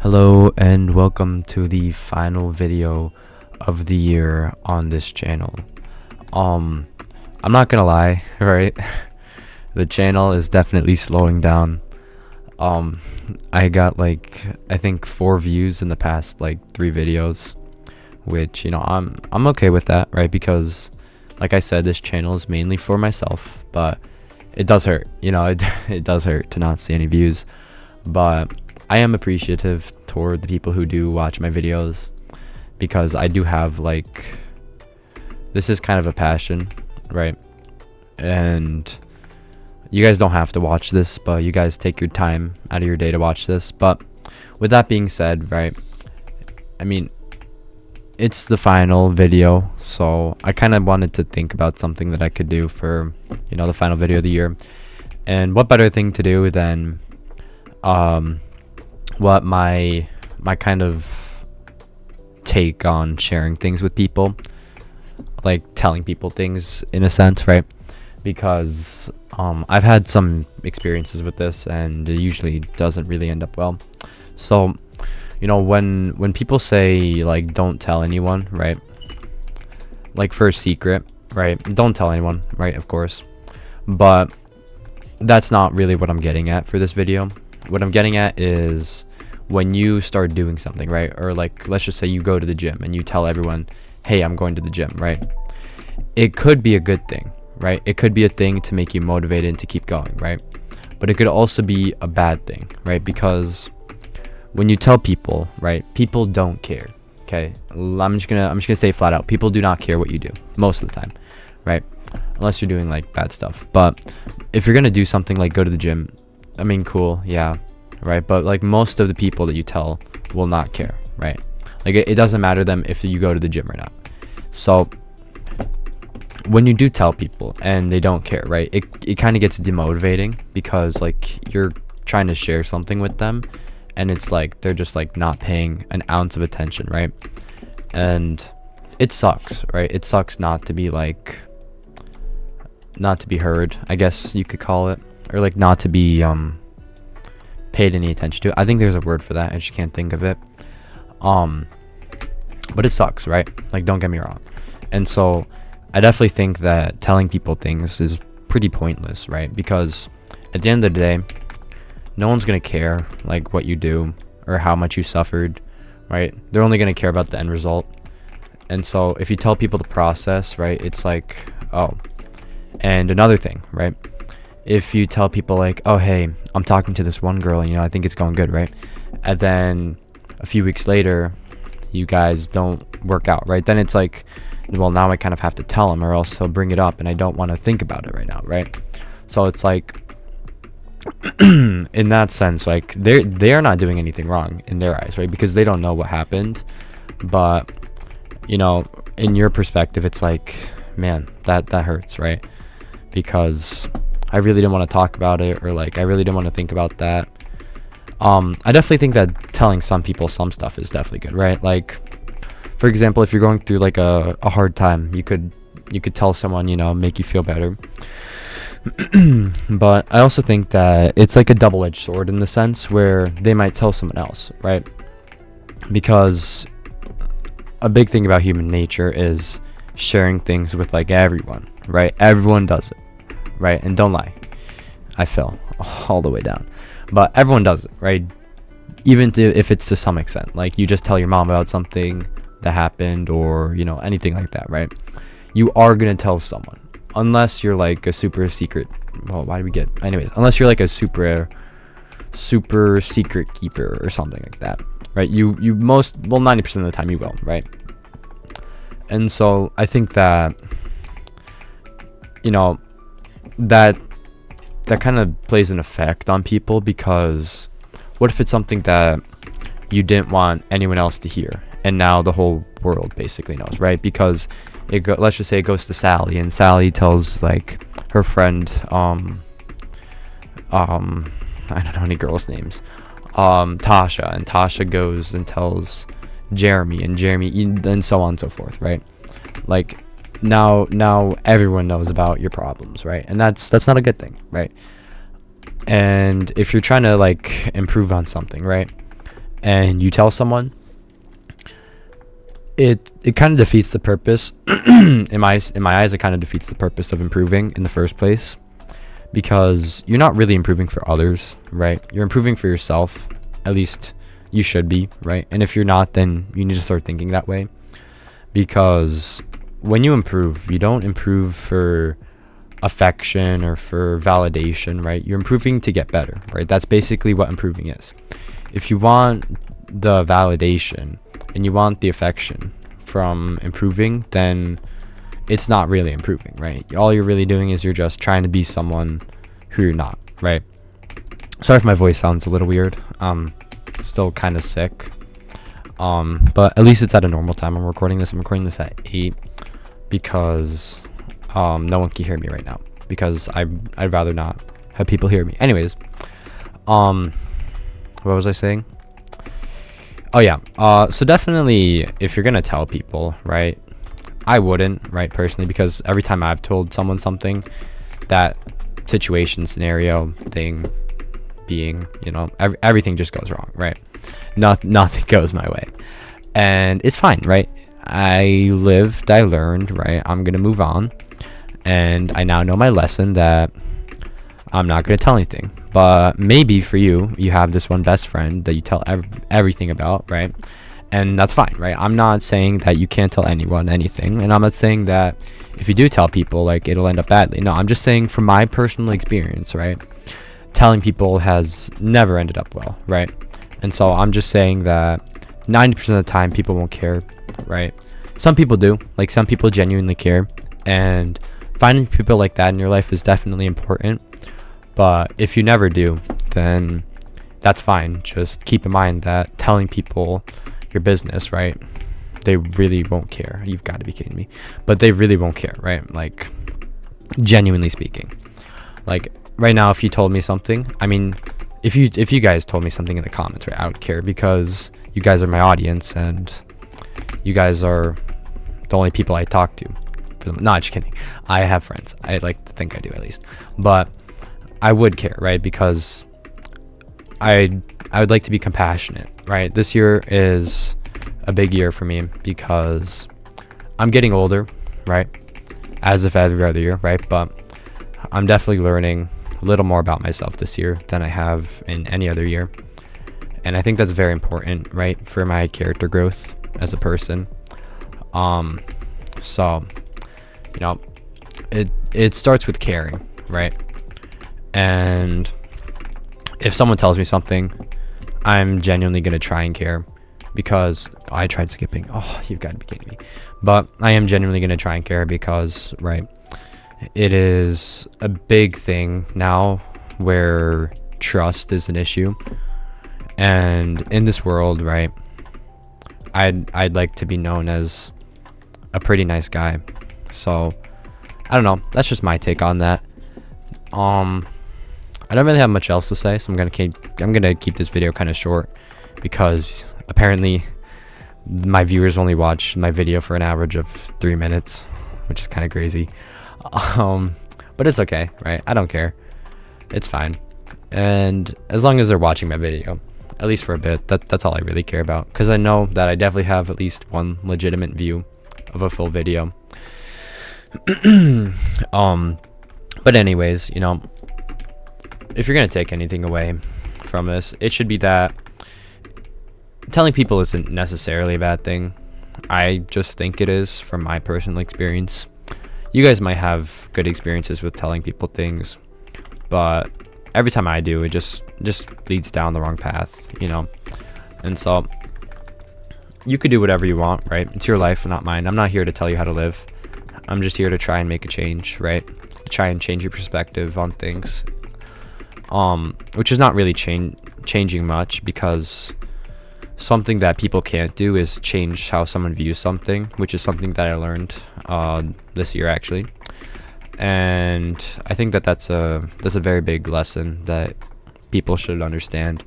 Hello and welcome to the final video of the year on this channel. I'm not gonna lie, right? The channel is definitely slowing down. I got I think 4 views in the past 3 videos, which I'm okay with that, right? Because like I said, this channel is mainly for myself, but it does hurt, it does hurt to not see any views. But I am appreciative toward the people who do watch my videos, because I do have this is kind of a passion, right? And you guys don't have to watch this, but you guys take your time out of your day to watch this. But with that being said, right, I mean, it's the final video, so I kind of wanted to think about something that I could do for the final video of the year. And what better thing to do than what my kind of take on sharing things with people, like telling people things in a sense, right? Because I've had some experiences with this, and it usually doesn't really end up well. So when people say don't tell anyone, right, for a secret, right, don't tell anyone, right, of course, but that's not really what I'm getting at for this video. What I'm getting at is when you start doing something, right? Or let's just say you go to the gym and you tell everyone, hey, I'm going to the gym, right? It could be a good thing, right? It could be a thing to make you motivated and to keep going, right? But it could also be a bad thing, right? Because when you tell people, right, people don't care. Okay, I'm just gonna say flat out, people do not care what you do most of the time, right? Unless you're doing bad stuff. But if you're gonna do something like go to the gym, I mean, cool, yeah, right? But most of the people that you tell will not care, right? It doesn't matter to them if you go to the gym or not. So when you do tell people and they don't care, right, it kind of gets demotivating, because you're trying to share something with them and it's they're just not paying an ounce of attention, right? And it sucks, right? It sucks not to be not to be heard, I guess you could call it, or not to be paid any attention to. I think there's a word for that, I just can't think of it. But it sucks, right? Don't get me wrong. And so I definitely think that telling people things is pretty pointless, right? Because at the end of the day, no one's gonna care what you do or how much you suffered, right? They're only gonna care about the end result. And so if you tell people the process, right, it's oh. And another thing, right, if you tell people oh, hey, I'm talking to this one girl and I think it's going good, right? And then a few weeks later you guys don't work out, right? Then it's well, now I kind of have to tell him, or else he'll bring it up and I don't want to think about it right now, right? So it's in that sense, they're not doing anything wrong in their eyes, right? Because they don't know what happened. But in your perspective, it's man, that hurts, right? Because I really didn't want to talk about it, or I really didn't want to think about that. I definitely think that telling some people some stuff is definitely good, right? For example, if you're going through a hard time, you could tell someone, make you feel better. But I also think that it's a double-edged sword, in the sense where they might tell someone else, right? Because a big thing about human nature is sharing things with everyone, right? Everyone does it, right? And don't lie, I fell all the way down, but everyone does it, right? Even if it's to some extent, you just tell your mom about something that happened, or anything like that, right? You are gonna tell someone, unless you're a super secret, well, why do we get, anyways, unless you're a super secret keeper or something like that, right? You 90% of the time you will, right? And so I think that that kind of plays an effect on people, because what if it's something that you didn't want anyone else to hear, and now the whole world basically knows, right? Because let's just say it goes to Sally, and Sally tells her friend, I don't know any girls' names, Tasha, and Tasha goes and tells Jeremy, and so on and so forth, right? Now everyone knows about your problems, right? And that's not a good thing, right? And if you're trying to improve on something, right, and you tell someone, it kind of defeats the purpose. In my eyes, it kind of defeats the purpose of improving in the first place, because you're not really improving for others, right? You're improving for yourself. At least you should be, right? And if you're not, then you need to start thinking that way, because when you improve, you don't improve for affection or for validation, right? You're improving to get better, right? That's basically what improving is. If you want the validation and you want the affection from improving, then it's not really improving, right? All you're really doing is you're just trying to be someone who you're not, right? Sorry if my voice sounds a little weird. Still kind of sick. But at least it's at a normal time. I'm recording this at 8 because no one can hear me right now, because I'd rather not have people hear me. Anyways, what was I saying? Oh yeah. So definitely, if you're gonna tell people, right? I wouldn't, right, personally, because every time I've told someone something, that situation, scenario, thing, being, everything just goes wrong, right? Nothing goes my way, and it's fine, right? I lived, I learned, right? I'm gonna move on, and I now know my lesson that I'm not gonna tell anything. But maybe for you, you have this one best friend that you tell everything about, right? And that's fine, right? I'm not saying that you can't tell anyone anything, and I'm not saying that if you do tell people, like, it'll end up badly. No, I'm just saying from my personal experience, right? Telling people has never ended up well, right? And so I'm just saying that 90% of the time people won't care, right? Some people do, like some people genuinely care, and finding people like that in your life is definitely important. But if you never do, then that's fine. Just keep in mind that telling people your business, right, they really won't care. You've got to be kidding me. But they really won't care, right? Like, genuinely speaking, like right now, if you told me something, I mean, if you guys told me something in the comments, right, I would care, because you guys are my audience and you guys are the only people I talk to. No, just kidding. I have friends. I like to think I do, at least. But I would care, right? Because I would like to be compassionate, right? This year is a big year for me because I'm getting older, right? As if every other year, right? But I'm definitely learning a little more about myself this year than I have in any other year. And I think that's very important, right? For my character growth as a person. So, it starts with caring, right? And if someone tells me something, I'm genuinely going to try and care, because I tried skipping. Oh, you've got to be kidding me. But I am genuinely going to try and care because, right, it is a big thing now where trust is an issue. And in this world, right, I'd like to be known as a pretty nice guy. So, I don't know. That's just my take on that. I don't really have much else to say, so I'm gonna keep this video kind of short, because apparently my viewers only watch my video for an average of 3 minutes, which is kind of crazy. But it's okay, right? I don't care. It's fine. And as long as they're watching my video, at least for a bit, that's all I really care about, because I know that I definitely have at least one legitimate view of a full video. But anyways, if you're going to take anything away from this, it should be that telling people isn't necessarily a bad thing. I just think it is from my personal experience. You guys might have good experiences with telling people things, but every time I do, it just leads down the wrong path, And so you could do whatever you want, right? It's your life, not mine. I'm not here to tell you how to live. I'm just here to try and make a change, right? To try and change your perspective on things. Which is not really changing much, because something that people can't do is change how someone views something, which is something that I learned this year, actually. And I think that's a very big lesson that people should understand.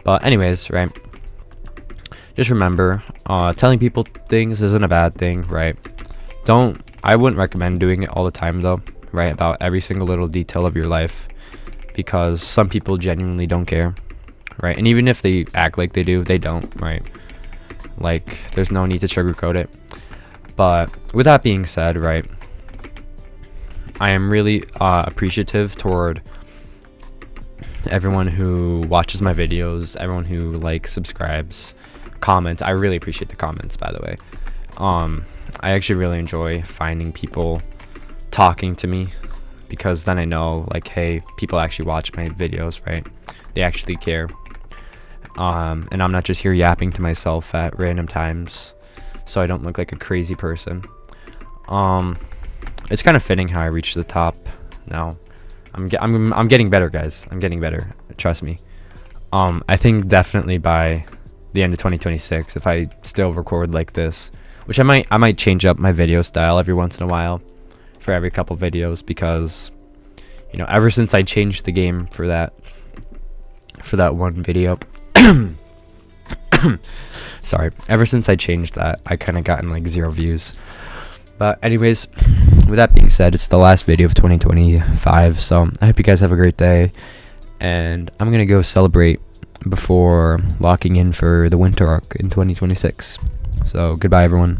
But anyways, right, just remember, telling people things isn't a bad thing, right? I wouldn't recommend doing it all the time, though, right, about every single little detail of your life, because some people genuinely don't care, right? And even if they act like they do, they don't, right? Like, there's no need to sugarcoat it. But with that being said, right, I am really appreciative toward everyone who watches my videos, everyone who likes, subscribes, comments. I really appreciate the comments, by the way. I actually really enjoy finding people talking to me, because then I know, like, hey, people actually watch my videos, right? They actually care. And I'm not just here yapping to myself at random times, so I don't look like a crazy person. It's kind of fitting how I reached the top now. I'm getting better, guys. I'm getting better. Trust me. I think definitely by the end of 2026, if I still record like this, which I might change up my video style every once in a while for every couple videos, because, you know, ever since I changed the game for that one video, sorry, ever since I changed that, I kind of gotten like 0 views. But anyways, with that being said, it's the last video of 2025, so I hope you guys have a great day, and I'm gonna go celebrate before locking in for the winter arc in 2026. So goodbye, everyone.